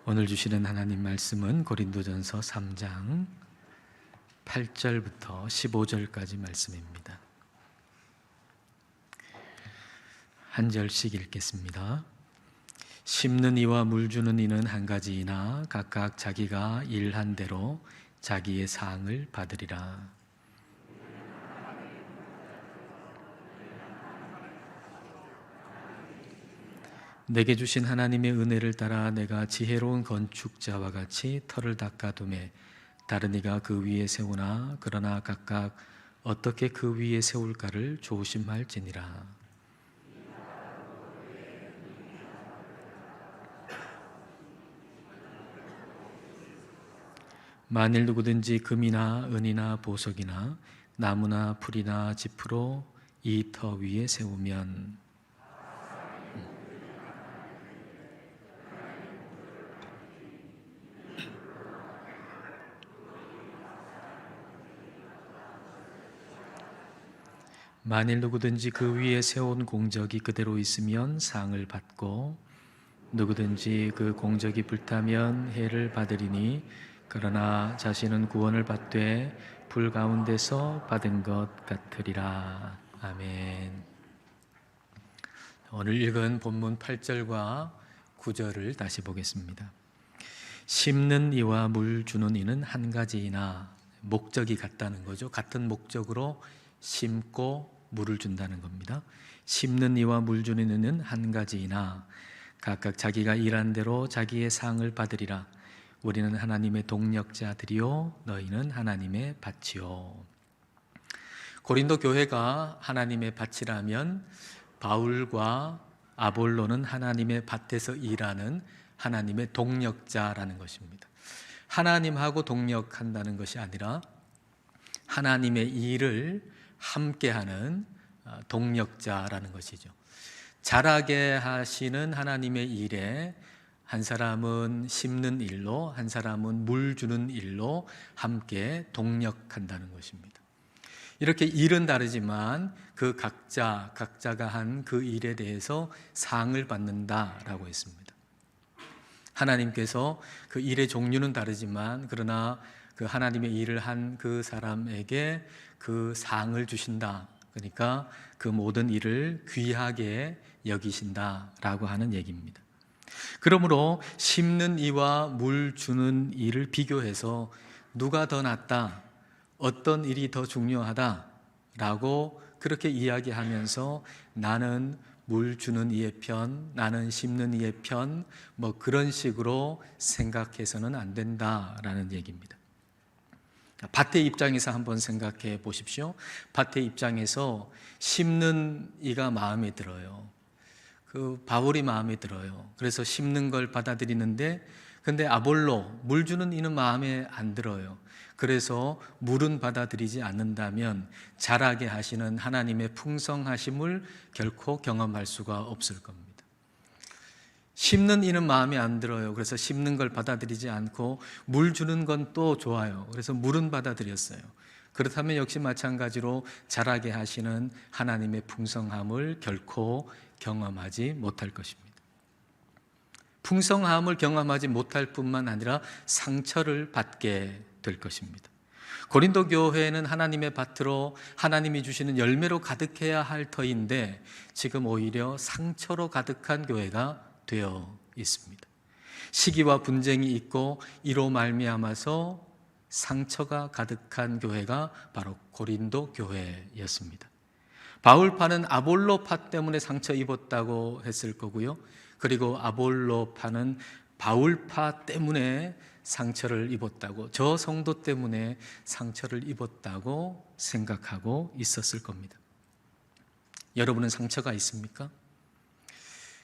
오늘 주시는 하나님 말씀은 고린도전서 3장 8절부터 15절까지 말씀입니다. 한 절씩 읽겠습니다. 심는 이와 물 주는 이는 한 가지이나 각각 자기가 일한 대로 자기의 사항을 받으리라. 내게 주신 하나님의 은혜를 따라 내가 지혜로운 건축자와 같이 터를 닦아두매 다른 이가 그 위에 세우나 그러나 각각 어떻게 그 위에 세울까를 조심할지니라. 만일 누구든지 금이나 은이나 보석이나 나무나 풀이나 지프로 이 터 위에 세우면 만일 누구든지 그 위에 세운 공적이 그대로 있으면 상을 받고 누구든지 그 공적이 불타면 해를 받으리니 그러나 자신은 구원을 받되 불 가운데서 받은 것 같으리라. 아멘. 오늘 읽은 본문 8절과 9절을 다시 보겠습니다. 심는 이와 물 주는 이는 한 가지이나, 목적이 같다는 거죠. 같은 목적으로 심고 물을 준다는 겁니다. 심는 이와 물 주는 이는 한 가지이나 각각 자기가 일한 대로 자기의 상을 받으리라. 우리는 하나님의 동력자들이요 너희는 하나님의 밭이요. 고린도 교회가 하나님의 밭이라면 바울과 아볼로는 하나님의 밭에서 일하는 하나님의 동력자라는 것입니다. 하나님하고 동력한다는 것이 아니라 하나님의 일을 함께하는 동력자라는 것이죠. 잘하게 하시는 하나님의 일에 한 사람은 심는 일로, 한 사람은 물 주는 일로 함께 동력한다는 것입니다. 이렇게 일은 다르지만 그 각자가 한 그 일에 대해서 상을 받는다라고 했습니다. 하나님께서 그 일의 종류는 다르지만 그러나 그 하나님의 일을 한 그 사람에게 그 상을 주신다. 그러니까 그 모든 일을 귀하게 여기신다라고 하는 얘기입니다. 그러므로 심는 이와 물 주는 일을 비교해서 누가 더 낫다, 어떤 일이 더 중요하다라고 그렇게 이야기하면서 나는 물 주는 이의 편, 나는 심는 이의 편, 뭐 그런 식으로 생각해서는 안 된다라는 얘기입니다. 밭의 입장에서 한번 생각해 보십시오. 밭의 입장에서 심는 이가 마음에 들어요. 그 바울이 마음에 들어요. 그래서 심는 걸 받아들이는데 근데 아볼로, 물 주는 이는 마음에 안 들어요. 그래서 물은 받아들이지 않는다면 자라게 하시는 하나님의 풍성하심을 결코 경험할 수가 없을 겁니다. 심는 이는 마음에 안 들어요. 그래서 심는 걸 받아들이지 않고 물 주는 건 또 좋아요. 그래서 물은 받아들였어요. 그렇다면 역시 마찬가지로 자라게 하시는 하나님의 풍성함을 결코 경험하지 못할 것입니다. 풍성함을 경험하지 못할 뿐만 아니라 상처를 받게 될 것입니다. 고린도 교회는 하나님의 밭으로 하나님이 주시는 열매로 가득해야 할 터인데 지금 오히려 상처로 가득한 교회가 되어 있습니다. 시기와 분쟁이 있고 이로 말미암아서 상처가 가득한 교회가 바로 고린도 교회였습니다. 바울파는 아볼로파 때문에 상처 입었다고 했을 거고요. 그리고 아볼로파는 바울파 때문에 상처를 입었다고, 저 성도 때문에 상처를 입었다고 생각하고 있었을 겁니다. 여러분은 상처가 있습니까?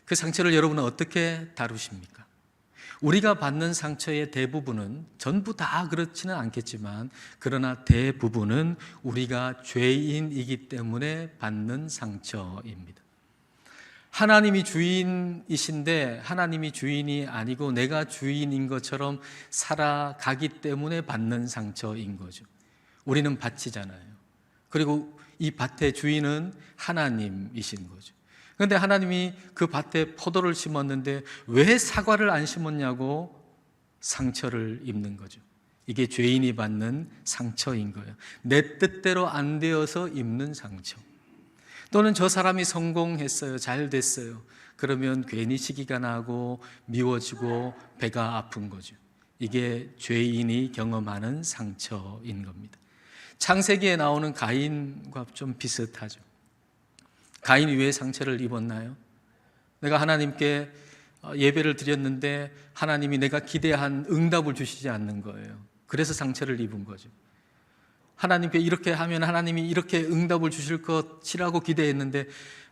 그 상처를 여러분은 어떻게 다루십니까? 우리가 받는 상처의 대부분은, 전부 다 그렇지는 않겠지만 그러나 대부분은 우리가 죄인이기 때문에 받는 상처입니다. 하나님이 주인이신데 하나님이 주인이 아니고 내가 주인인 것처럼 살아가기 때문에 받는 상처인 거죠. 우리는 밭이잖아요. 그리고 이 밭의 주인은 하나님이신 거죠. 그런데 하나님이 그 밭에 포도를 심었는데 왜 사과를 안 심었냐고 상처를 입는 거죠. 이게 죄인이 받는 상처인 거예요. 내 뜻대로 안 되어서 입는 상처. 또는 저 사람이 성공했어요, 잘 됐어요. 그러면 괜히 시기가 나고 미워지고 배가 아픈 거죠. 이게 죄인이 경험하는 상처인 겁니다. 창세기에 나오는 가인과 좀 비슷하죠. 가인이 왜 상처를 입었나요? 내가 하나님께 예배를 드렸는데 하나님이 내가 기대한 응답을 주시지 않는 거예요. 그래서 상처를 입은 거죠. 하나님께 이렇게 하면 하나님이 이렇게 응답을 주실 것이라고 기대했는데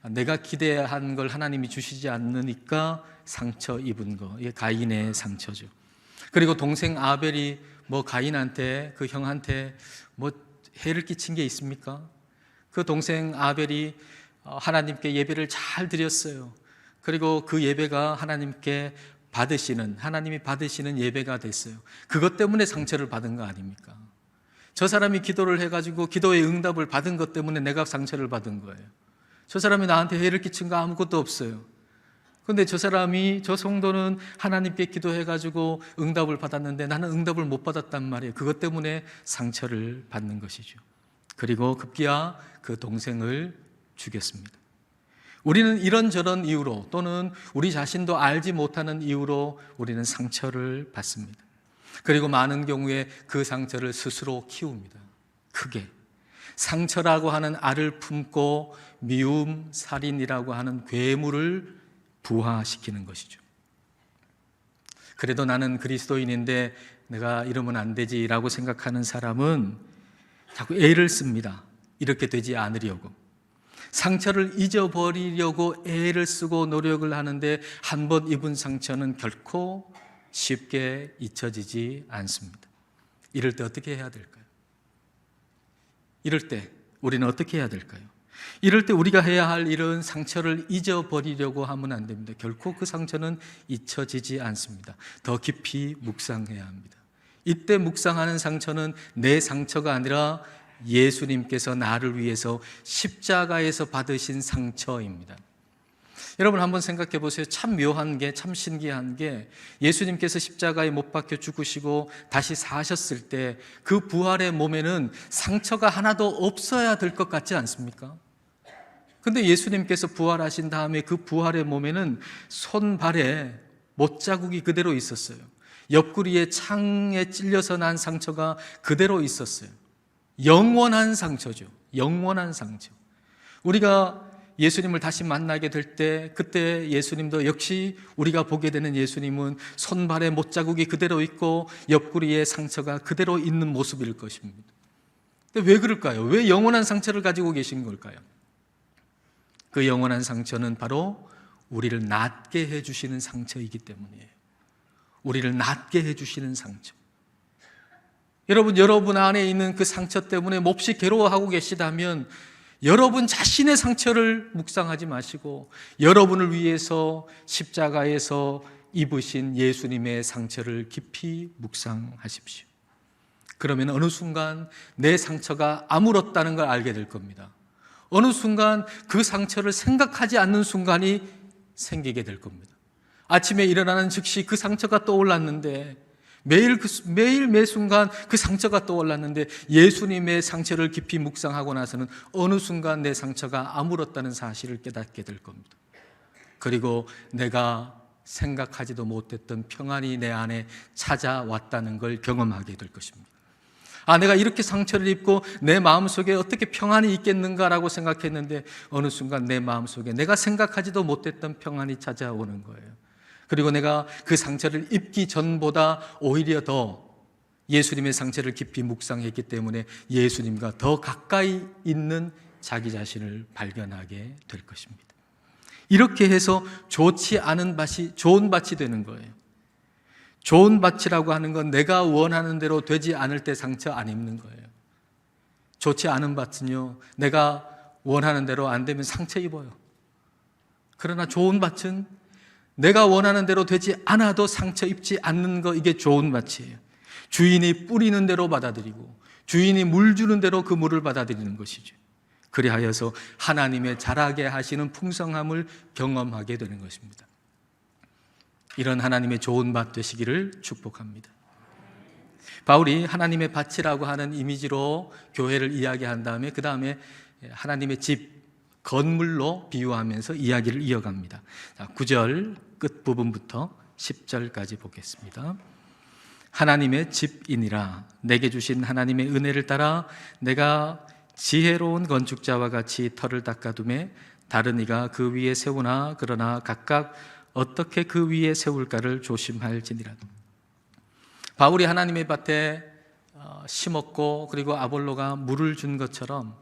내가 기대한 걸 하나님이 주시지 않으니까 상처 입은 거. 이게 가인의 상처죠. 그리고 동생 아벨이 가인한테, 그 형한테 해를 끼친 게 있습니까? 그 동생 아벨이 하나님께 예배를 잘 드렸어요. 그리고 그 예배가 하나님이 받으시는 예배가 됐어요. 그것 때문에 상처를 받은 거 아닙니까? 저 사람이 기도를 해가지고 기도의 응답을 받은 것 때문에 내가 상처를 받은 거예요. 저 사람이 나한테 해를 끼친 거 아무것도 없어요. 그런데 저 성도는 하나님께 기도해가지고 응답을 받았는데 나는 응답을 못 받았단 말이에요. 그것 때문에 상처를 받는 것이죠. 그리고 급기야 그 동생을 죽였습니다. 우리는 이런저런 이유로 또는 우리 자신도 알지 못하는 이유로 우리는 상처를 받습니다. 그리고 많은 경우에 그 상처를 스스로 키웁니다. 크게. 상처라고 하는 알을 품고 미움, 살인이라고 하는 괴물을 부화시키는 것이죠. 그래도 나는 그리스도인인데 내가 이러면 안 되지라고 생각하는 사람은 자꾸 애를 씁니다. 이렇게 되지 않으려고. 상처를 잊어버리려고 애를 쓰고 노력을 하는데 한 번 입은 상처는 결코 쉽게 잊혀지지 않습니다. 이럴 때 어떻게 해야 될까요? 이럴 때 우리는 어떻게 해야 될까요? 이럴 때 우리가 해야 할 일은 상처를 잊어버리려고 하면 안 됩니다. 결코 그 상처는 잊혀지지 않습니다. 더 깊이 묵상해야 합니다. 이때 묵상하는 상처는 내 상처가 아니라 예수님께서 나를 위해서 십자가에서 받으신 상처입니다. 여러분 한번 생각해 보세요. 참 묘한 게, 참 신기한 게 예수님께서 십자가에 못 박혀 죽으시고 다시 사셨을 때 그 부활의 몸에는 상처가 하나도 없어야 될 것 같지 않습니까? 근데 예수님께서 부활하신 다음에 그 부활의 몸에는 손발에 못자국이 그대로 있었어요. 옆구리에 창에 찔려서 난 상처가 그대로 있었어요. 영원한 상처죠. 영원한 상처. 우리가 예수님을 다시 만나게 될 때 그때 예수님도 역시 우리가 보게 되는 예수님은 손발에 못자국이 그대로 있고 옆구리에 상처가 그대로 있는 모습일 것입니다. 근데 왜 그럴까요? 왜 영원한 상처를 가지고 계신 걸까요? 그 영원한 상처는 바로 우리를 낫게 해주시는 상처이기 때문이에요. 우리를 낫게 해주시는 상처. 여러분 안에 있는 그 상처 때문에 몹시 괴로워하고 계시다면 여러분 자신의 상처를 묵상하지 마시고 여러분을 위해서 십자가에서 입으신 예수님의 상처를 깊이 묵상하십시오. 그러면 어느 순간 내 상처가 아물었다는 걸 알게 될 겁니다. 어느 순간 그 상처를 생각하지 않는 순간이 생기게 될 겁니다. 아침에 일어나는 즉시 그 상처가 떠올랐는데 매일 매 순간 그 상처가 떠올랐는데 예수님의 상처를 깊이 묵상하고 나서는 어느 순간 내 상처가 아물었다는 사실을 깨닫게 될 겁니다. 그리고 내가 생각하지도 못했던 평안이 내 안에 찾아왔다는 걸 경험하게 될 것입니다. 내가 이렇게 상처를 입고 내 마음속에 어떻게 평안이 있겠는가라고 생각했는데 어느 순간 내 마음속에 내가 생각하지도 못했던 평안이 찾아오는 거예요. 그리고 내가 그 상처를 입기 전보다 오히려 더 예수님의 상처를 깊이 묵상했기 때문에 예수님과 더 가까이 있는 자기 자신을 발견하게 될 것입니다. 이렇게 해서 좋지 않은 밭이 좋은 밭이 되는 거예요. 좋은 밭이라고 하는 건 내가 원하는 대로 되지 않을 때 상처 안 입는 거예요. 좋지 않은 밭은요, 내가 원하는 대로 안 되면 상처 입어요. 그러나 좋은 밭은 내가 원하는 대로 되지 않아도 상처 입지 않는 거, 이게 좋은 밭이에요. 주인이 뿌리는 대로 받아들이고 주인이 물 주는 대로 그 물을 받아들이는 것이죠. 그리하여서 하나님의 자라게 하시는 풍성함을 경험하게 되는 것입니다. 이런 하나님의 좋은 밭 되시기를 축복합니다. 바울이 하나님의 밭이라고 하는 이미지로 교회를 이야기한 다음에 그 다음에 하나님의 집, 건물로 비유하면서 이야기를 이어갑니다. 9절 끝부분부터 10절까지 보겠습니다. 하나님의 집이니라. 내게 주신 하나님의 은혜를 따라 내가 지혜로운 건축자와 같이 터를 닦아두매 다른 이가 그 위에 세우나 그러나 각각 어떻게 그 위에 세울까를 조심할지니라. 바울이 하나님의 밭에 심었고 그리고 아볼로가 물을 준 것처럼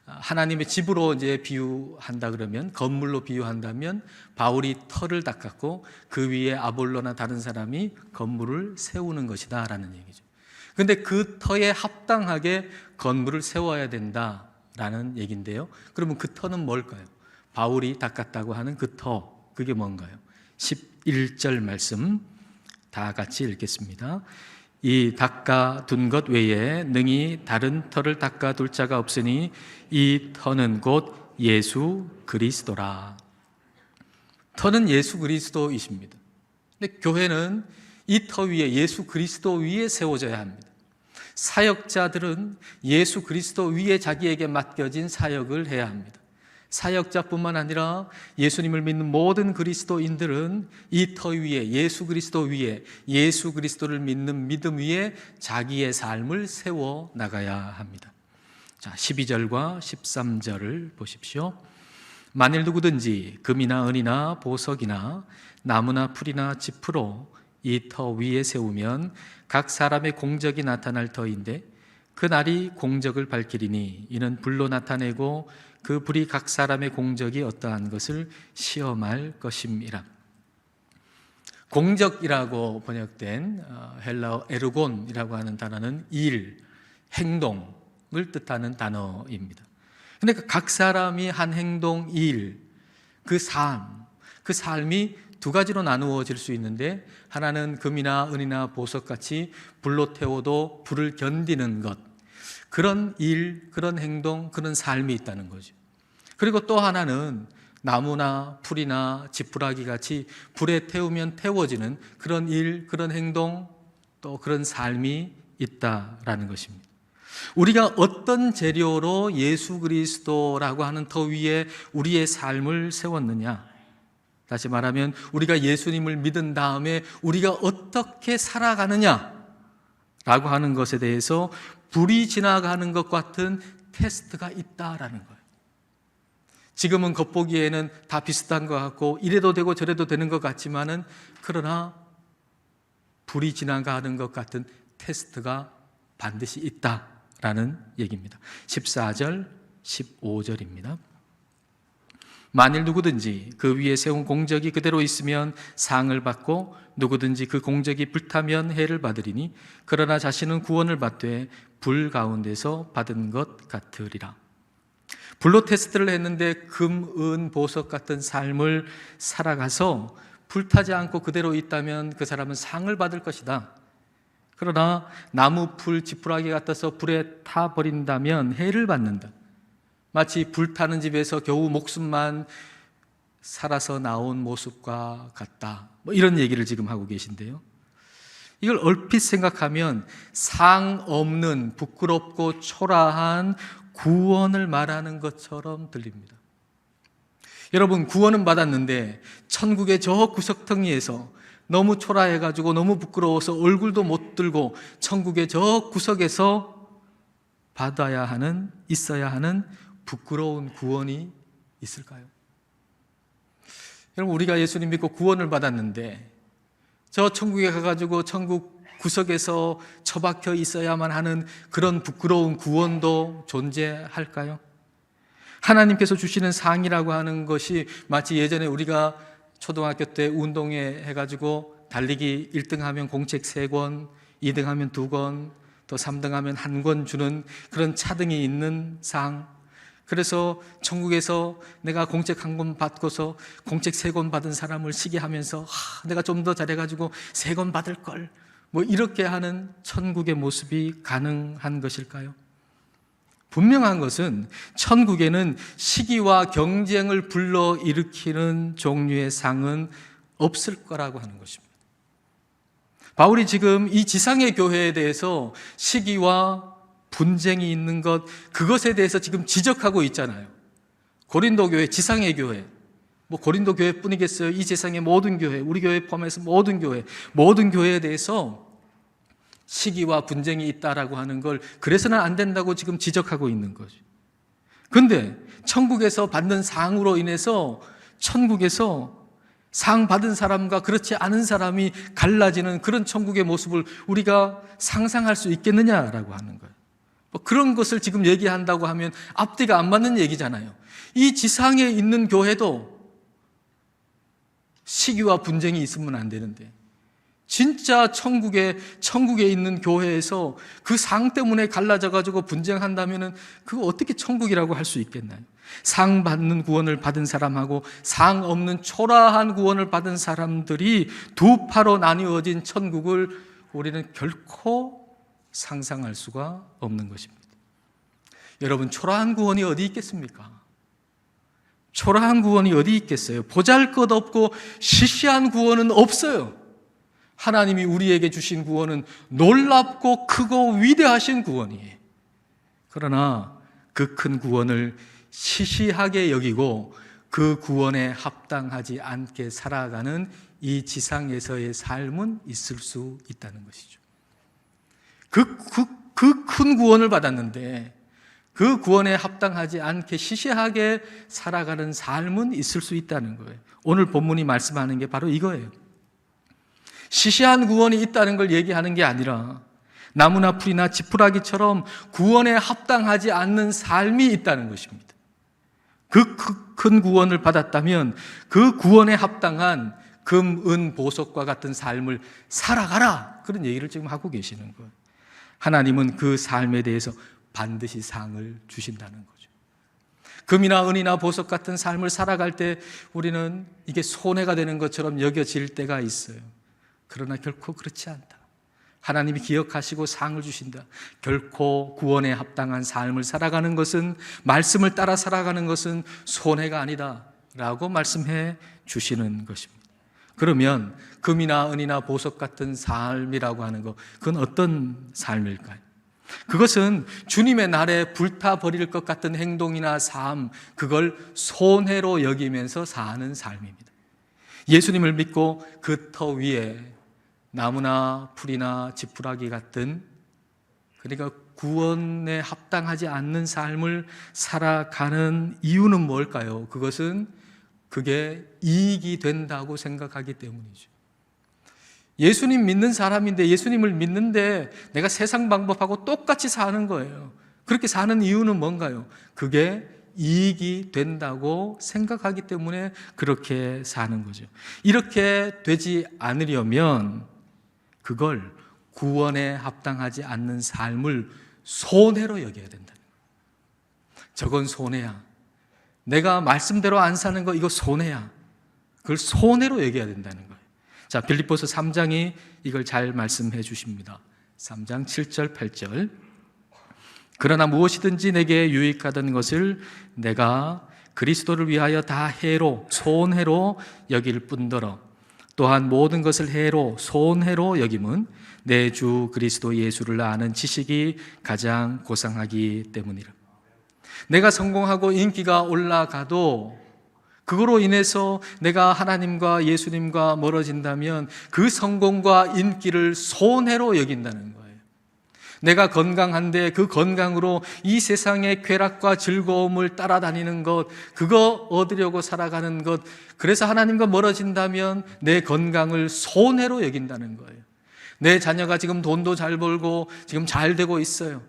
하나님의 집으로 이제 비유한다 그러면, 건물로 비유한다면 바울이 터를 닦았고 그 위에 아볼로나 다른 사람이 건물을 세우는 것이다 라는 얘기죠. 그런데 그 터에 합당하게 건물을 세워야 된다라는 얘기인데요. 그러면 그 터는 뭘까요? 바울이 닦았다고 하는 그 터, 그게 뭔가요? 11절 말씀 다 같이 읽겠습니다. 이 닦아둔 것 외에 능히 다른 터를 닦아둘 자가 없으니 이 터는 곧 예수 그리스도라. 터는 예수 그리스도이십니다. 근데 교회는 이 터 위에, 예수 그리스도 위에 세워져야 합니다. 사역자들은 예수 그리스도 위에 자기에게 맡겨진 사역을 해야 합니다. 사역자뿐만 아니라 예수님을 믿는 모든 그리스도인들은 이 터 위에, 예수 그리스도 위에, 예수 그리스도를 믿는 믿음 위에 자기의 삶을 세워 나가야 합니다. 자, 12절과 13절을 보십시오. 만일 누구든지 금이나 은이나 보석이나 나무나 풀이나 지프로 이 터 위에 세우면 각 사람의 공적이 나타날 터인데 그 날이 공적을 밝히리니 이는 불로 나타내고 그 불이 각 사람의 공적이 어떠한 것을 시험할 것임이라. 공적이라고 번역된 헬라어 에르곤이라고 하는 단어는 일, 행동을 뜻하는 단어입니다. 그러니까 각 사람이 한 행동, 일, 그 삶이 두 가지로 나누어질 수 있는데, 하나는 금이나 은이나 보석같이 불로 태워도 불을 견디는 것, 그런 일, 그런 행동, 그런 삶이 있다는 거죠. 그리고 또 하나는 나무나 풀이나 지푸라기 같이 불에 태우면 태워지는 그런 일, 그런 행동, 또 그런 삶이 있다라는 것입니다. 우리가 어떤 재료로 예수 그리스도라고 하는 터 위에 우리의 삶을 세웠느냐? 다시 말하면 우리가 예수님을 믿은 다음에 우리가 어떻게 살아가느냐라고 하는 것에 대해서 불이 지나가는 것 같은 테스트가 있다라는 거예요. 지금은 겉보기에는 다 비슷한 것 같고 이래도 되고 저래도 되는 것 같지만은, 그러나 불이 지나가는 것 같은 테스트가 반드시 있다라는 얘기입니다. 14절, 15절입니다. 만일 누구든지 그 위에 세운 공적이 그대로 있으면 상을 받고 누구든지 그 공적이 불타면 해를 받으리니 그러나 자신은 구원을 받되 불 가운데서 받은 것 같으리라. 불로 테스트를 했는데 금, 은, 보석 같은 삶을 살아가서 불타지 않고 그대로 있다면 그 사람은 상을 받을 것이다. 그러나 나무, 풀, 지푸라기 같아서 불에 타버린다면 해를 받는다. 마치 불타는 집에서 겨우 목숨만 살아서 나온 모습과 같다. 이런 얘기를 지금 하고 계신데요. 이걸 얼핏 생각하면 상 없는 부끄럽고 초라한 구원을 말하는 것처럼 들립니다. 여러분, 구원은 받았는데 천국의 저 구석텅이에서 너무 초라해가지고 너무 부끄러워서 얼굴도 못 들고 천국의 저 구석에서 받아야 하는, 있어야 하는 부끄러운 구원이 있을까요? 여러분, 우리가 예수님 믿고 구원을 받았는데 저 천국에 가가지고 천국 구석에서 처박혀 있어야만 하는 그런 부끄러운 구원도 존재할까요? 하나님께서 주시는 상이라고 하는 것이 마치 예전에 우리가 초등학교 때 운동회 해가지고 달리기 1등 하면 공책 3권, 2등 하면 2권, 또 3등 하면 1권 주는 그런 차등이 있는 상. 그래서 천국에서 내가 공책 1권 받고서 공책 3권 받은 사람을 시기하면서 내가 좀 더 잘해가지고 3권 받을 걸, 이렇게 하는 천국의 모습이 가능한 것일까요? 분명한 것은 천국에는 시기와 경쟁을 불러일으키는 종류의 상은 없을 거라고 하는 것입니다. 바울이 지금 이 지상의 교회에 대해서 시기와 분쟁이 있는 것, 그것에 대해서 지금 지적하고 있잖아요. 고린도 교회, 지상의 교회, 고린도 교회뿐이겠어요? 이 세상의 모든 교회, 우리 교회 포함해서 모든 교회에 대해서 시기와 분쟁이 있다라고 하는 걸 그래서는 안 된다고 지금 지적하고 있는 거죠. 그런데 천국에서 받는 상으로 인해서 천국에서 상 받은 사람과 그렇지 않은 사람이 갈라지는 그런 천국의 모습을 우리가 상상할 수 있겠느냐라고 하는 거예요. 그런 것을 지금 얘기한다고 하면 앞뒤가 안 맞는 얘기잖아요. 이 지상에 있는 교회도 시기와 분쟁이 있으면 안 되는데, 진짜 천국에 있는 교회에서 그 상 때문에 갈라져가지고 분쟁한다면은 그거 어떻게 천국이라고 할 수 있겠나요? 상 받는 구원을 받은 사람하고 상 없는 초라한 구원을 받은 사람들이 두 파로 나뉘어진 천국을 우리는 결코 상상할 수가 없는 것입니다. 여러분, 초라한 구원이 어디 있겠습니까? 초라한 구원이 어디 있겠어요? 보잘것없고 시시한 구원은 없어요. 하나님이 우리에게 주신 구원은 놀랍고 크고 위대하신 구원이에요. 그러나 그 큰 구원을 시시하게 여기고 그 구원에 합당하지 않게 살아가는 이 지상에서의 삶은 있을 수 있다는 것이죠. 그 큰 구원을 받았는데 그 구원에 합당하지 않게 시시하게 살아가는 삶은 있을 수 있다는 거예요. 오늘 본문이 말씀하는 게 바로 이거예요. 시시한 구원이 있다는 걸 얘기하는 게 아니라 나무나 풀이나 지푸라기처럼 구원에 합당하지 않는 삶이 있다는 것입니다. 그 큰 구원을 받았다면 그 구원에 합당한 금, 은, 보석과 같은 삶을 살아가라, 그런 얘기를 지금 하고 계시는 거예요. 하나님은 그 삶에 대해서 반드시 상을 주신다는 거죠. 금이나 은이나 보석 같은 삶을 살아갈 때 우리는 이게 손해가 되는 것처럼 여겨질 때가 있어요. 그러나 결코 그렇지 않다. 하나님이 기억하시고 상을 주신다. 결코 구원에 합당한 삶을 살아가는 것은, 말씀을 따라 살아가는 것은 손해가 아니다 라고 말씀해 주시는 것입니다. 그러면 금이나 은이나 보석 같은 삶이라고 하는 것, 그건 어떤 삶일까요? 그것은 주님의 날에 불타버릴 것 같은 행동이나 삶, 그걸 손해로 여기면서 사는 삶입니다. 예수님을 믿고 그 터 위에 나무나 풀이나 지푸라기 같은, 그러니까 구원에 합당하지 않는 삶을 살아가는 이유는 뭘까요? 그게 이익이 된다고 생각하기 때문이죠. 예수님 믿는 사람인데, 예수님을 믿는데 내가 세상 방법하고 똑같이 사는 거예요. 그렇게 사는 이유는 뭔가요? 그게 이익이 된다고 생각하기 때문에 그렇게 사는 거죠. 이렇게 되지 않으려면 그걸 구원에 합당하지 않는 삶을 손해로 여겨야 된다는 거예요. 저건 손해야. 내가 말씀대로 안 사는 거, 이거 손해야. 그걸 손해로 여겨야 된다는 거예요. 자, 빌립보서 3장이 이걸 잘 말씀해 주십니다. 3장 7절 8절. 그러나 무엇이든지 내게 유익하던 것을 내가 그리스도를 위하여 다 해로, 손해로 여길 뿐더러 또한 모든 것을 해로, 손해로 여김은 내 주 그리스도 예수를 아는 지식이 가장 고상하기 때문이라. 내가 성공하고 인기가 올라가도 그거로 인해서 내가 하나님과 예수님과 멀어진다면 그 성공과 인기를 손해로 여긴다는 거예요. 내가 건강한데 그 건강으로 이 세상의 쾌락과 즐거움을 따라다니는 것, 그거 얻으려고 살아가는 것, 그래서 하나님과 멀어진다면 내 건강을 손해로 여긴다는 거예요. 내 자녀가 지금 돈도 잘 벌고 지금 잘 되고 있어요.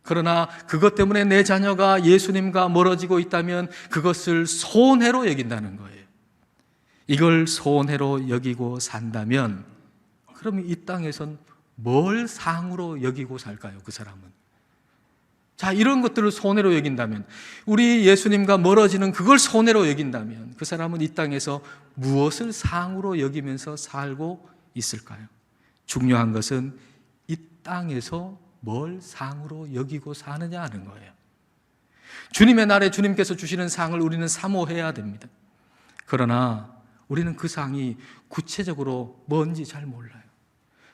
그러나 그것 때문에 내 자녀가 예수님과 멀어지고 있다면 그것을 손해로 여긴다는 거예요. 이걸 손해로 여기고 산다면 그러면 이 땅에선 뭘 상으로 여기고 살까요? 그 사람은. 자, 이런 것들을 손해로 여긴다면, 우리 예수님과 멀어지는 그걸 손해로 여긴다면 그 사람은 이 땅에서 무엇을 상으로 여기면서 살고 있을까요? 중요한 것은 이 땅에서 뭘 상으로 여기고 사느냐 하는 거예요. 주님의 날에 주님께서 주시는 상을 우리는 사모해야 됩니다. 그러나 우리는 그 상이 구체적으로 뭔지 잘 몰라요.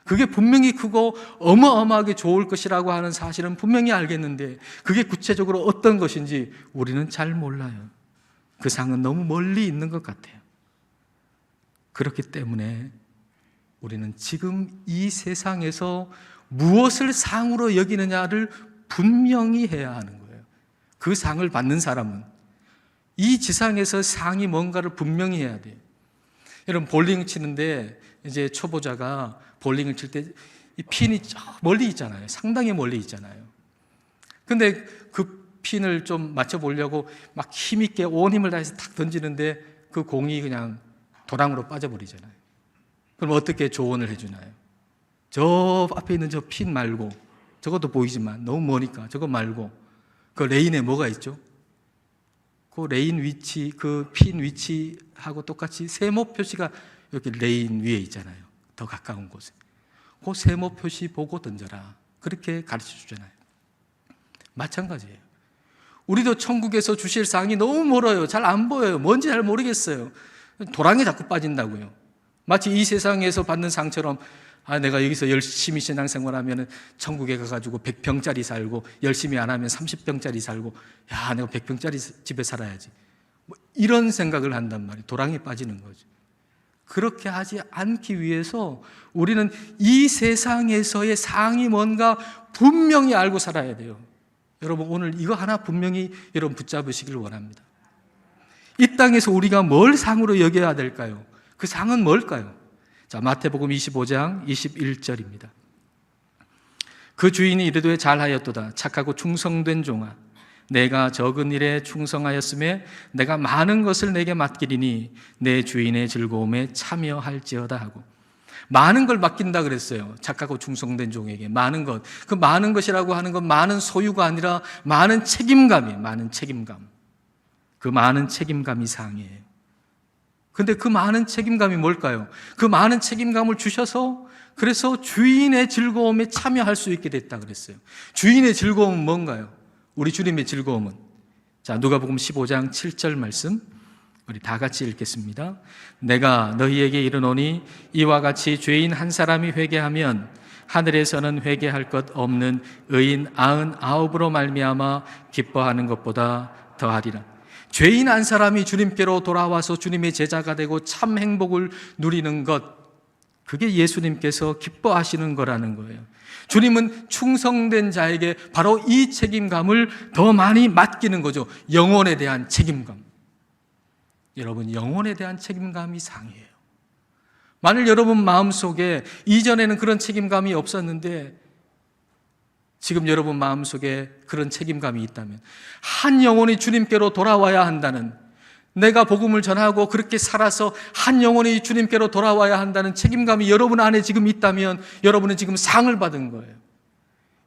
그게 분명히 크고 어마어마하게 좋을 것이라고 하는 사실은 분명히 알겠는데 그게 구체적으로 어떤 것인지 우리는 잘 몰라요. 그 상은 너무 멀리 있는 것 같아요. 그렇기 때문에 우리는 지금 이 세상에서 무엇을 상으로 여기느냐를 분명히 해야 하는 거예요. 그 상을 받는 사람은 이 지상에서 상이 뭔가를 분명히 해야 돼요. 여러분 볼링 치는데 이제 초보자가 볼링을 칠 때 이 핀이 멀리 있잖아요. 상당히 멀리 있잖아요. 근데 그 핀을 좀 맞춰보려고 막 힘있게 온 힘을 다해서 탁 던지는데 그 공이 그냥 도랑으로 빠져버리잖아요. 그럼 어떻게 조언을 해주나요? 저 앞에 있는 저 핀 말고, 저것도 보이지만 너무 머니까 저거 말고 그 레인에 뭐가 있죠? 그 레인 위치, 그 핀 위치하고 똑같이 세모 표시가 이렇게 레인 위에 있잖아요. 더 가까운 곳에. 그 세모 표시 보고 던져라. 그렇게 가르쳐 주잖아요. 마찬가지예요. 우리도 천국에서 주실 상이 너무 멀어요. 잘 안 보여요. 뭔지 잘 모르겠어요. 도랑에 자꾸 빠진다고요. 마치 이 세상에서 받는 상처럼 내가 여기서 열심히 신앙생활하면 천국에 가가지고 100평짜리 살고 열심히 안 하면 30평짜리 살고 내가 100평짜리 집에 살아야지. 이런 생각을 한단 말이에요. 도랑에 빠지는 거죠. 그렇게 하지 않기 위해서 우리는 이 세상에서의 상이 뭔가 분명히 알고 살아야 돼요. 여러분 오늘 이거 하나 분명히 여러분 붙잡으시길 원합니다. 이 땅에서 우리가 뭘 상으로 여겨야 될까요? 그 상은 뭘까요? 자, 마태복음 25장 21절입니다. 그 주인이 이르되 잘하였도다 착하고 충성된 종아 내가 적은 일에 충성하였음에 내가 많은 것을 내게 맡기리니 내 주인의 즐거움에 참여할지어다 하고 많은 걸 맡긴다 그랬어요. 착하고 충성된 종에게 많은 것. 그 많은 것이라고 하는 건 많은 소유가 아니라 많은 책임감이에요. 많은 책임감. 그 많은 책임감이 상이에요. 근데 그 많은 책임감이 뭘까요? 그 많은 책임감을 주셔서 그래서 주인의 즐거움에 참여할 수 있게 됐다 그랬어요. 주인의 즐거움은 뭔가요? 우리 주님의 즐거움은 자 누가복음 15장 7절 말씀 우리 다 같이 읽겠습니다. 내가 너희에게 이르노니 이와 같이 죄인 한 사람이 회개하면 하늘에서는 회개할 것 없는 의인 99으로 말미암아 기뻐하는 것보다 더하리라. 죄인 한 사람이 주님께로 돌아와서 주님의 제자가 되고 참 행복을 누리는 것, 그게 예수님께서 기뻐하시는 거라는 거예요. 주님은 충성된 자에게 바로 이 책임감을 더 많이 맡기는 거죠. 영혼에 대한 책임감. 여러분, 영혼에 대한 책임감이 상이에요. 만일 여러분 마음속에 이전에는 그런 책임감이 없었는데 지금 여러분 마음속에 그런 책임감이 있다면 한 영혼이 주님께로 돌아와야 한다는, 내가 복음을 전하고 그렇게 살아서 한 영혼이 주님께로 돌아와야 한다는 책임감이 여러분 안에 지금 있다면 여러분은 지금 상을 받은 거예요.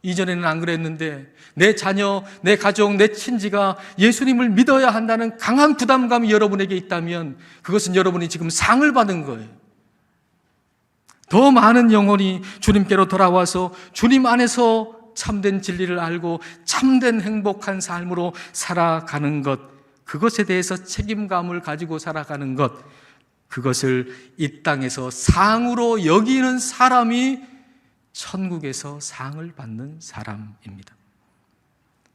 이전에는 안 그랬는데 내 자녀, 내 가족, 내 친지가 예수님을 믿어야 한다는 강한 부담감이 여러분에게 있다면 그것은 여러분이 지금 상을 받은 거예요. 더 많은 영혼이 주님께로 돌아와서 주님 안에서 참된 진리를 알고 참된 행복한 삶으로 살아가는 것, 그것에 대해서 책임감을 가지고 살아가는 것, 그것을 이 땅에서 상으로 여기는 사람이 천국에서 상을 받는 사람입니다.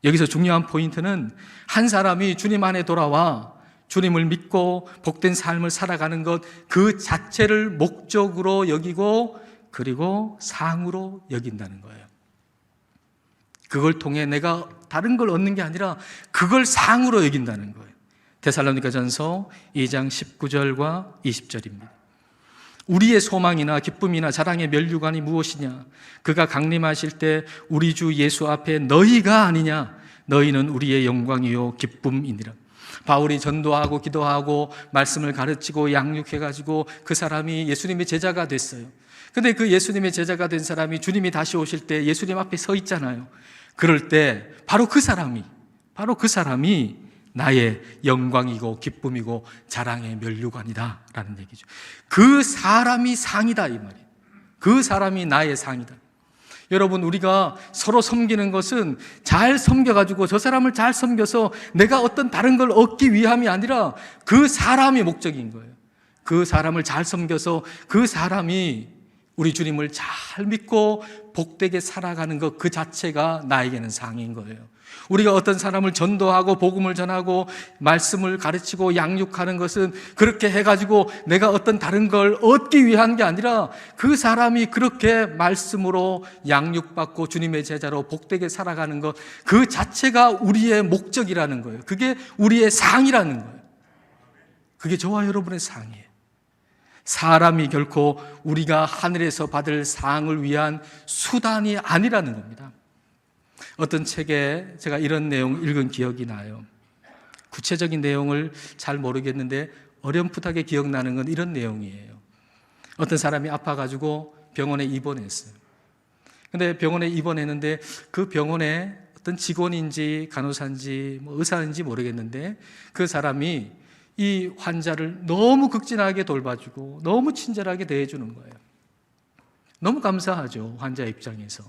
여기서 중요한 포인트는 한 사람이 주님 안에 돌아와 주님을 믿고 복된 삶을 살아가는 것, 그 자체를 목적으로 여기고 그리고 상으로 여긴다는 거예요. 그걸 통해 내가 다른 걸 얻는 게 아니라 그걸 상으로 여긴다는 거예요. 데살로니가전서 2장 19절과 20절입니다. 우리의 소망이나 기쁨이나 자랑의 면류관이 무엇이냐? 그가 강림하실 때 우리 주 예수 앞에 너희가 아니냐? 너희는 우리의 영광이요 기쁨이니라. 바울이 전도하고 기도하고 말씀을 가르치고 양육해가지고 그 사람이 예수님의 제자가 됐어요. 근데 그 예수님의 제자가 된 사람이 주님이 다시 오실 때 예수님 앞에 서 있잖아요. 그럴 때 바로 그 사람이 나의 영광이고 기쁨이고 자랑의 면류관이다라는 얘기죠. 그 사람이 상이다 이 말이에요. 그 사람이 나의 상이다. 여러분, 우리가 서로 섬기는 것은 잘 섬겨가지고 저 사람을 잘 섬겨서 내가 어떤 다른 걸 얻기 위함이 아니라 그 사람이 목적인 거예요. 그 사람을 잘 섬겨서 그 사람이 우리 주님을 잘 믿고 복되게 살아가는 것 그 자체가 나에게는 상인 거예요. 우리가 어떤 사람을 전도하고 복음을 전하고 말씀을 가르치고 양육하는 것은 그렇게 해가지고 내가 어떤 다른 걸 얻기 위한 게 아니라 그 사람이 그렇게 말씀으로 양육받고 주님의 제자로 복되게 살아가는 것 그 자체가 우리의 목적이라는 거예요. 그게 우리의 상이라는 거예요. 그게 저와 여러분의 상이에요. 사람이 결코 우리가 하늘에서 받을 상을 위한 수단이 아니라는 겁니다. 어떤 책에 제가 이런 내용 읽은 기억이 나요. 구체적인 내용을 잘 모르겠는데 어렴풋하게 기억나는 건 이런 내용이에요. 어떤 사람이 아파가지고 병원에 입원했어요. 근데 병원에 입원했는데 그 병원에 어떤 직원인지 간호사인지 의사인지 모르겠는데 그 사람이 이 환자를 너무 극진하게 돌봐주고 너무 친절하게 대해주는 거예요. 너무 감사하죠, 환자 입장에서.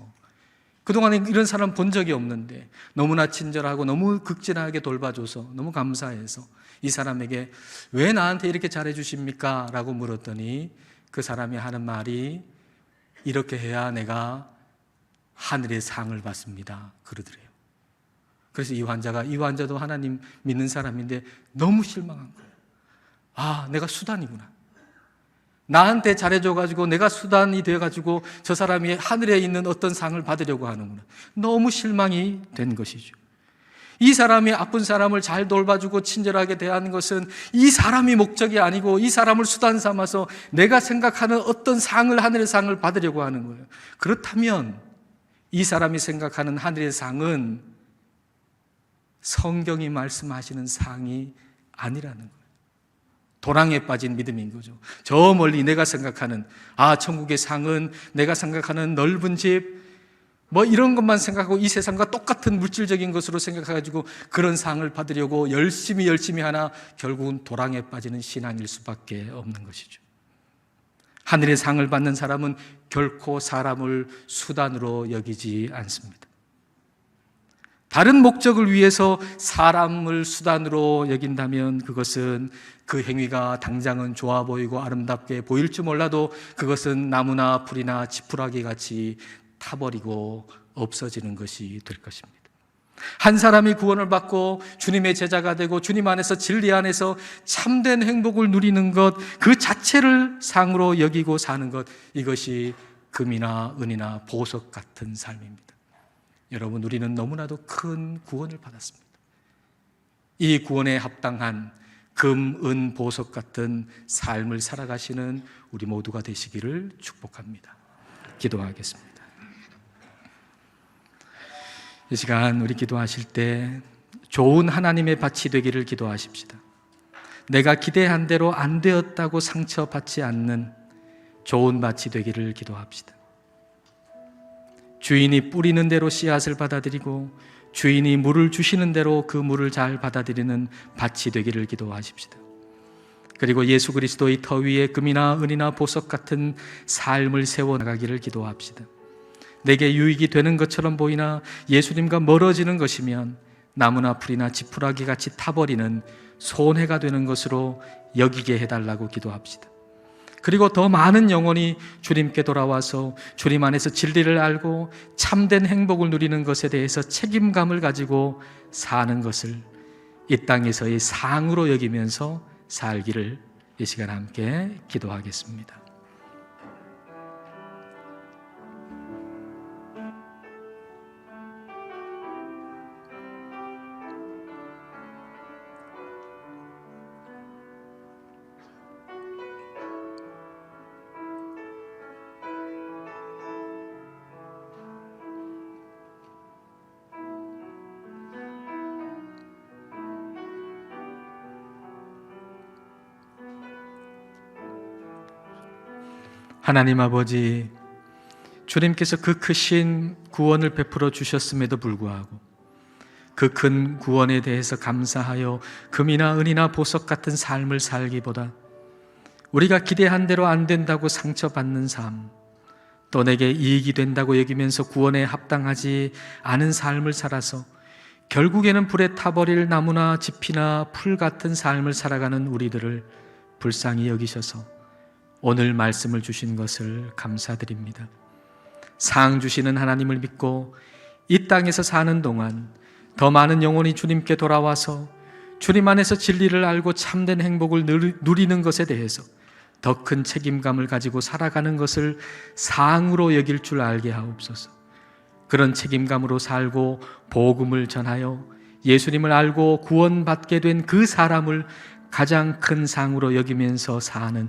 그동안에 이런 사람 본 적이 없는데 너무나 친절하고 너무 극진하게 돌봐줘서 너무 감사해서 이 사람에게 왜 나한테 이렇게 잘해주십니까? 라고 물었더니 그 사람이 하는 말이 이렇게 해야 내가 하늘의 상을 받습니다. 그러더래요. 그래서 이 환자도 하나님 믿는 사람인데 너무 실망한 거예요. 아, 내가 수단이구나. 나한테 잘해줘가지고 내가 수단이 되어가지고 저 사람이 하늘에 있는 어떤 상을 받으려고 하는구나. 너무 실망이 된 것이죠. 이 사람이 아픈 사람을 잘 돌봐주고 친절하게 대하는 것은 이 사람이 목적이 아니고 이 사람을 수단 삼아서 내가 생각하는 어떤 상을, 하늘의 상을 받으려고 하는 거예요. 그렇다면 이 사람이 생각하는 하늘의 상은 성경이 말씀하시는 상이 아니라는 거예요. 도랑에 빠진 믿음인 거죠. 저 멀리 내가 생각하는 천국의 상은 내가 생각하는 넓은 집 이런 것만 생각하고 이 세상과 똑같은 물질적인 것으로 생각해가지고 그런 상을 받으려고 열심히 하나 결국은 도랑에 빠지는 신앙일 수밖에 없는 것이죠. 하늘의 상을 받는 사람은 결코 사람을 수단으로 여기지 않습니다. 다른 목적을 위해서 사람을 수단으로 여긴다면 그것은 그 행위가 당장은 좋아 보이고 아름답게 보일지 몰라도 그것은 나무나 풀이나 지푸라기 같이 타버리고 없어지는 것이 될 것입니다. 한 사람이 구원을 받고 주님의 제자가 되고 주님 안에서 진리 안에서 참된 행복을 누리는 것 그 자체를 상으로 여기고 사는 것, 이것이 금이나 은이나 보석 같은 삶입니다. 여러분, 우리는 너무나도 큰 구원을 받았습니다. 이 구원에 합당한 금, 은, 보석 같은 삶을 살아가시는 우리 모두가 되시기를 축복합니다. 기도하겠습니다. 이 시간 우리 기도하실 때 좋은 하나님의 밭이 되기를 기도하십시다. 내가 기대한 대로 안 되었다고 상처받지 않는 좋은 밭이 되기를 기도합시다. 주인이 뿌리는 대로 씨앗을 받아들이고 주인이 물을 주시는 대로 그 물을 잘 받아들이는 밭이 되기를 기도하십시다. 그리고 예수 그리스도의 터 위에 금이나 은이나 보석 같은 삶을 세워나가기를 기도합시다. 내게 유익이 되는 것처럼 보이나 예수님과 멀어지는 것이면 나무나 풀이나 지푸라기 같이 타버리는 손해가 되는 것으로 여기게 해달라고 기도합시다. 그리고 더 많은 영혼이 주님께 돌아와서 주님 안에서 진리를 알고 참된 행복을 누리는 것에 대해서 책임감을 가지고 사는 것을 이 땅에서의 상으로 여기면서 살기를 이 시간 함께 기도하겠습니다. 하나님 아버지, 주님께서 그 크신 구원을 베풀어 주셨음에도 불구하고 그 큰 구원에 대해서 감사하여 금이나 은이나 보석 같은 삶을 살기보다 우리가 기대한 대로 안 된다고 상처받는 삶, 또 내게 이익이 된다고 여기면서 구원에 합당하지 않은 삶을 살아서 결국에는 불에 타버릴 나무나 짚이나 풀 같은 삶을 살아가는 우리들을 불쌍히 여기셔서 오늘 말씀을 주신 것을 감사드립니다. 상 주시는 하나님을 믿고 이 땅에서 사는 동안 더 많은 영혼이 주님께 돌아와서 주님 안에서 진리를 알고 참된 행복을 누리는 것에 대해서 더 큰 책임감을 가지고 살아가는 것을 상으로 여길 줄 알게 하옵소서. 그런 책임감으로 살고 복음을 전하여 예수님을 알고 구원받게 된 그 사람을 가장 큰 상으로 여기면서 사는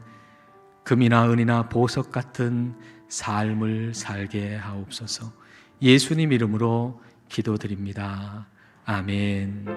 금이나 은이나 보석 같은 삶을 살게 하옵소서. 예수님 이름으로 기도드립니다. 아멘.